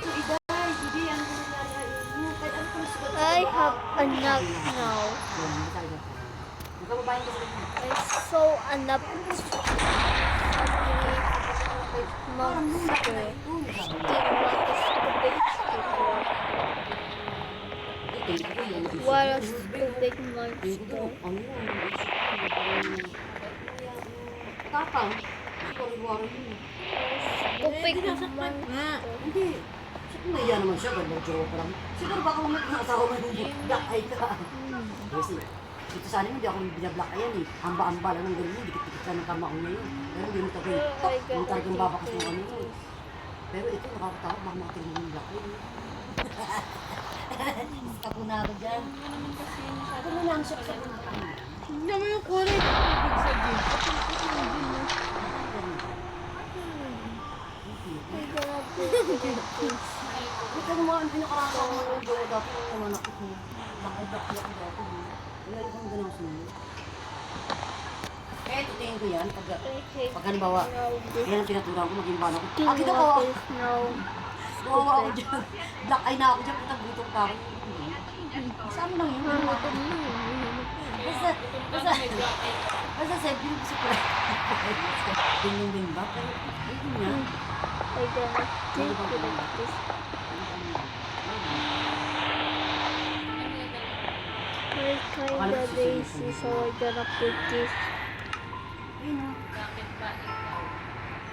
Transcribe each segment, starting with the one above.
I have a nap now. I saw a nap monster. What a stupid monster. Tapang. Wari-wari yun. Stupid monster. Hindi. Siguro naiya naman siya. Ganda joke pa lang. Siguro baka mga asawa mo yung black eye ka. Kasi ito sana hindi ako binablock eye yan eh. Hamba-hamba lang ng ganyan. Dikit-dikit lang ng kama ko ngayon. Pero hindi mo tabi. Yung talagang babakas mo ano yun. Pero ito nakakatakot. Baka makatingin mo yung black eye. Tapo na ako dyan. Ano na lang siya sa bunta. Tignan mo yung kulay. Ibig sabihin. Ito naman ang pinakarasa ko ng jowa dati ng mga nakit mo. Nakibak ko dati. Wala ibang ganaw sa mga. Kaya tutingin ko yan. Pag halimbawa, yan ang pinaturan ko, maging bala ko. Akit ako! Gawa ako dyan. Black eye na ako dyan. Putang gutom pa ako. Saan lang yun? Basta siyempre yung gusto ko lang. Din ba? Pero ayun nga. I gotta take it like this. I'm kinda lazy, so I gotta put this. Ayun o.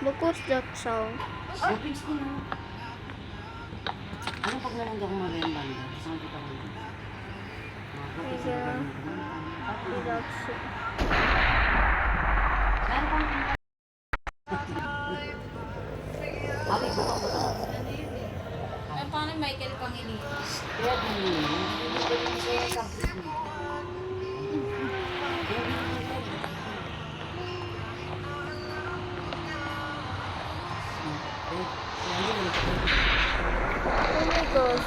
Look what's that sound? Opings ko na. Anong pag nalangga ko mag-banda? Saan kita ko? Without soup. Meron pang Abi, buka mo ito. Ay, paano Michael Pangilinan? Kaya di, hindi ko yung siya kapit mo. Oh my gosh.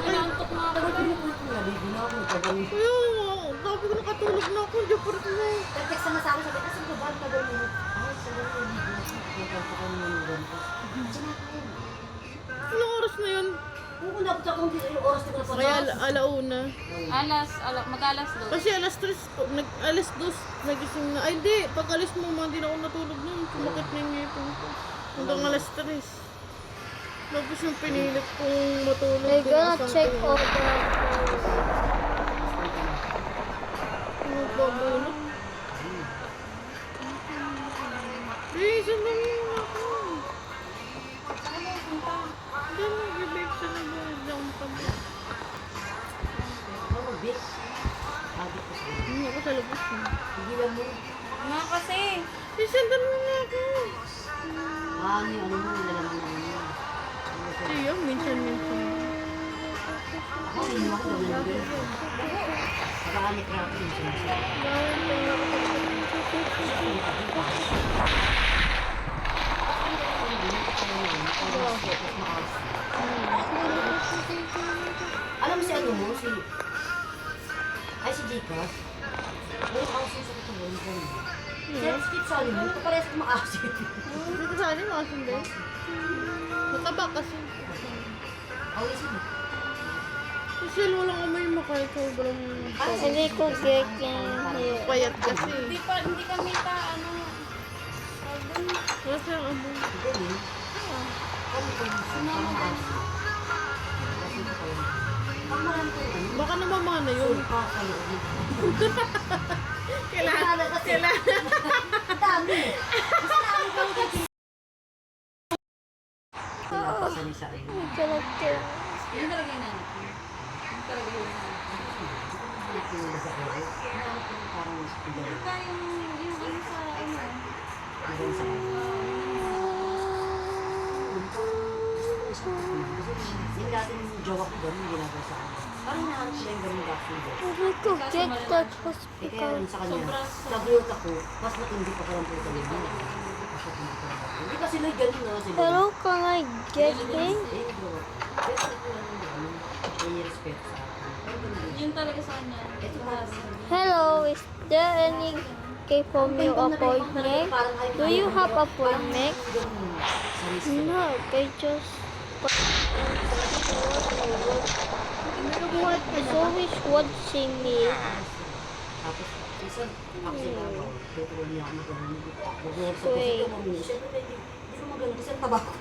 Nangantok na ako. Naligo na ako, nagkagawin. Sabi ko nakatulog na ako. Diyan pa rin na. Nag-text naman sa akin, sabi, asan ka ba? Nagkagawin mo. Ay, sa gawin mo. Nagkagawin mo yung ganito. Sinakain. Anong oras na yun? Oo, napita kong yung oras na ko na Kaya alauna. Mag-alas do. Kasi alas 3, alas 2, nagising na. Ay, hindi. Pag alis mo, hindi na ako natulog nun. Sumakit na yung ngipin ko. Hanggang alas 3. Tapos yung pinilit kong matulog. I gotta tinaasan check ko all yun. the Ano ba, bulot? Eh, saan lang yun ako? Hindi mo, bibig sa nabay. Diyan pa ba? Oo, Vic. Sabi ko sa'yo. Hindi ako sa labas. Hindi lang mo. Nga kasi. Eh, saan lang ako? Ano yung ano mo, nilalaman na mo. Iya, minsan-minsan. Ako, hindi ako naman yung girl. Pagkakamit na ako yung sinasabi. Alam mo si ano mo, si... Ay, si Jcas. Meron ako siya sa katulong ko. Si Steve Solly mo, ito parehas kumakasit. Dito sa akin, makasin din. Mataba kasi. Away siya. Kasi walang amoy mo kahit sobrang Hindi ko get here. payat kasi. Hindi kami ano. Wala siyang amoy. Hindi. Kami ko yung kumakasit. Kasi ito kayo. Pag marami ko yun, Baka namamana yun. sulpa sa loob mo. Kailangan. Ang dami. Kasi namin ko yung Pinapasan niya sa akin. I gotta get. Yun talaga yung nanay ko. Yun talaga yung nanay ko. Pinula sa akin. Parang pinula. Ika yung ano sa ano. Pinula sa akin. Yung dati yung jowa ko doon, yung ginagawa sa akin. Parang nahanap siya yung ganun dati doon. I could get that Eh kaya hospital. rin sa kanya, nag-load ako, mas matindi pa parang puto nila. Hindi kasi may ganun na sila. Hello, can I get him? Yun talaga sa kanya. Hello, is there any for me appointment? Do you have appointment? No, I just What is always watching me. Tapos, minsan, ako sila, tutulong niya ako magaling. Mag-work sa Wait. kasi kami. Siyempre, hindi ko magaling kasi ang taba ko.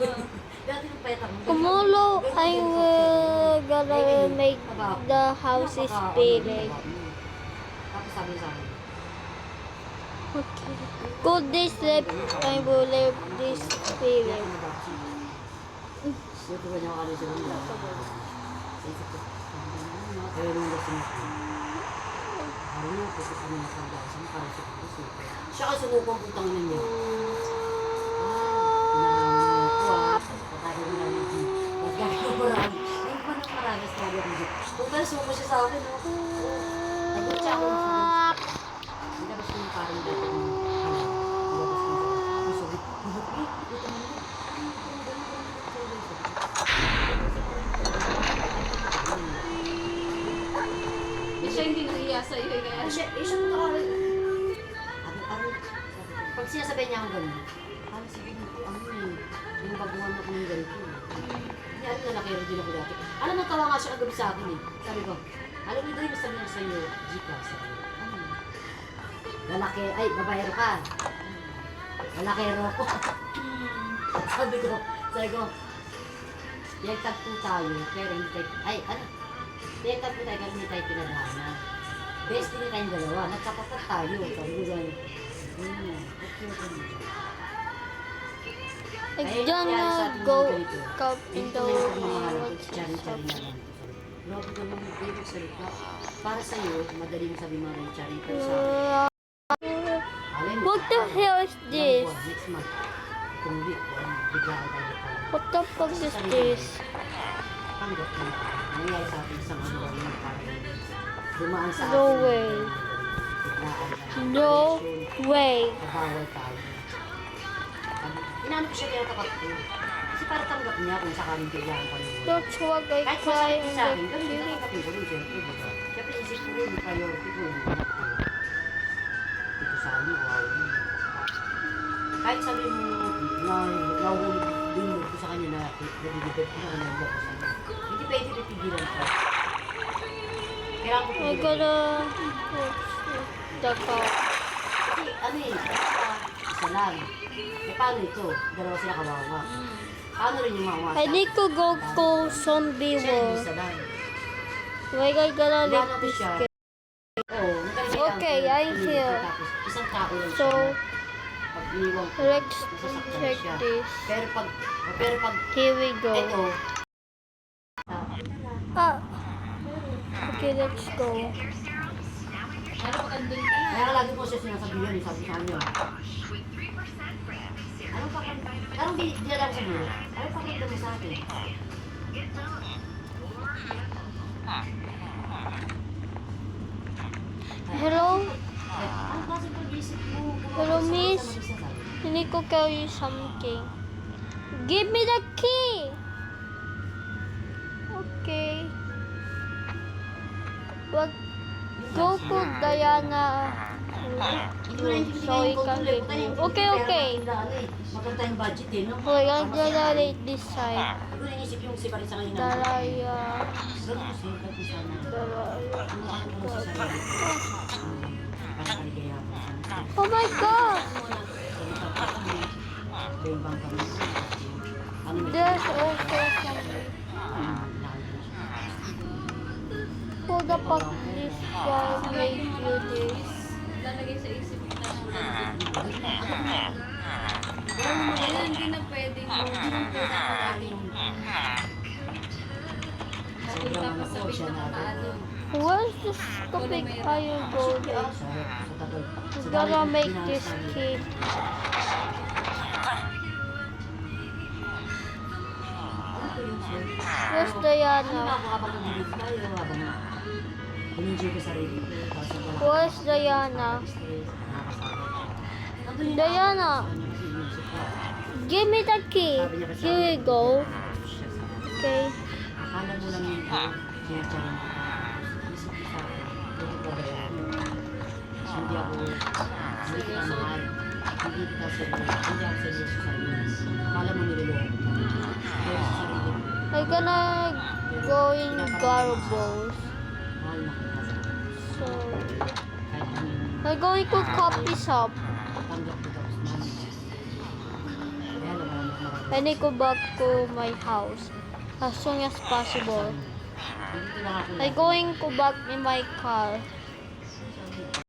Dati yung payat ako. Tomorrow I will gonna make the house is big. Tapos sabi sa akin, Okay. Go this left, I will leave this kaya spirit. ako nabaki. Tutulong niya ako kami sa mga. Sa isip ko, kaya nung lasing ako. Kaya niya, kasi kami nakagasan, para sa kasi. Siya kasi sumukong putang na niya. Patay mo lang yung magkakaroon mo marami. Ngayon pa nang marami sa mga video. Total, sumo siya sa akin. Nagod siya ako. Nilabas ko yung parang dito. Nilabas ko yung sabi. Ito mo Eh, siya hindi nahiya sa'yo eh, kaya siya mo ako. Pag sinasabi niya akong gano'n, parang sige ko, yung baguhan ako ng ganito. Hindi alam na nakero din ako dati. Alam mo, tawa nga siya kagabi sa akin eh. Sabi ko, alam mo doon yung sabi niya sa'yo, G-Class. Lalaki, ay, babayero ka. Lalakero ako. sabi ko, yung tagpo tayo, pero hindi tayo, ay, ano? Yung tagpo tayo, pero hindi tayo pinadhana. Best din tayong dalawa, nagkatapat tayo. Sabi ko dyan, okay, okay. I'm gonna go cup in the Grabe ka naman, ibig salita. Para sa'yo, madali mo sabi mga Richard. Pero sa akin, What the hell is this? next month, itong week, biglaan tayo pa. What the fuck is this? Tanggap mo. Nangyayari sa atin isang ano rin para dumaan sa No atin. way. Biglaan tayo. No way. Kabawal tayo. Inano ko siya kaya tapat ko. Kasi para tanggap niya kung sakaling biglaan kami. That's what I Kahit cry masabi in sa the akin, ganun din clinic. tanggapin ko rin siyempre, di ba? Siyempre isip ko rin, priority ko rin. Dito sa amin, wow. Kahit sabi mo, nahulog din mo ko sa kanya na nabibigay ko na kanya ko sa kanya. Hindi pwede pipigilan ko. Kailangan ko I pigilan. gotta watch the car. Kasi ano eh, isa lang. Eh paano ito? Dalawa sila kawawa. Paano rin yung mga I need to go to zombie Siya world. isa lang. Why I gotta Gano'n leave ko this siya. game? Oo, nagkalimutan Okay, ko, I'm pinili ko, here. Tapos isang tao lang So, siya. Pag iniwan ko, let's nasasaktan check siya. this. Pero pag Here we go. ito, Ah. Okay, let's go. pero pag andun ka na, kaya lagi ko siya sinasabihan, eh, sabi sa kanya. Anong parang di alam sa mga, anong pakiramdam mo sa akin? Hello? Ano kasi pag-isip mo? Hello, miss? I need to tell you something. Give me the key! Okay. Wag go to Diana. So we can get you. Okay, okay. Maganda tayong budget eh, no? Wait, I'm gonna rate this side. Hindi ko naisip yung si Paris sa kanina. Daraya. Ganun kasi, ganun sana. Daraya. Ano ko sa sarili ko? Parang kaligaya ko. Oh my god! Bang kami. Ano may There's also something. Who the fuck this guy made you this? lalagay sa isip mo na Ayun, hindi na pwedeng Napunta pa sa big na paano. Where's this topic are you going? We gotta make this key. Where's Diana? Where's Diana? Diana, give me the key. Here we go. Okay. Akala mo lang yung sinasarin ko. Isip ko sa akin, bakit ba yan? Hindi ako, hindi kita mahal. Hindi kita seryoso. Hindi ako seryoso sa iyo. Akala mo niloloko ko. Pero sa sarili ko, We're gonna going garbles. Mahal na kaya. So Kahit anong we're going to coffee shop. tanggap ko tapos mahal na. Kaya lang wala na marami. I need to go back to my house as soon as possible. Dito lang ako. I'm going to back in my car.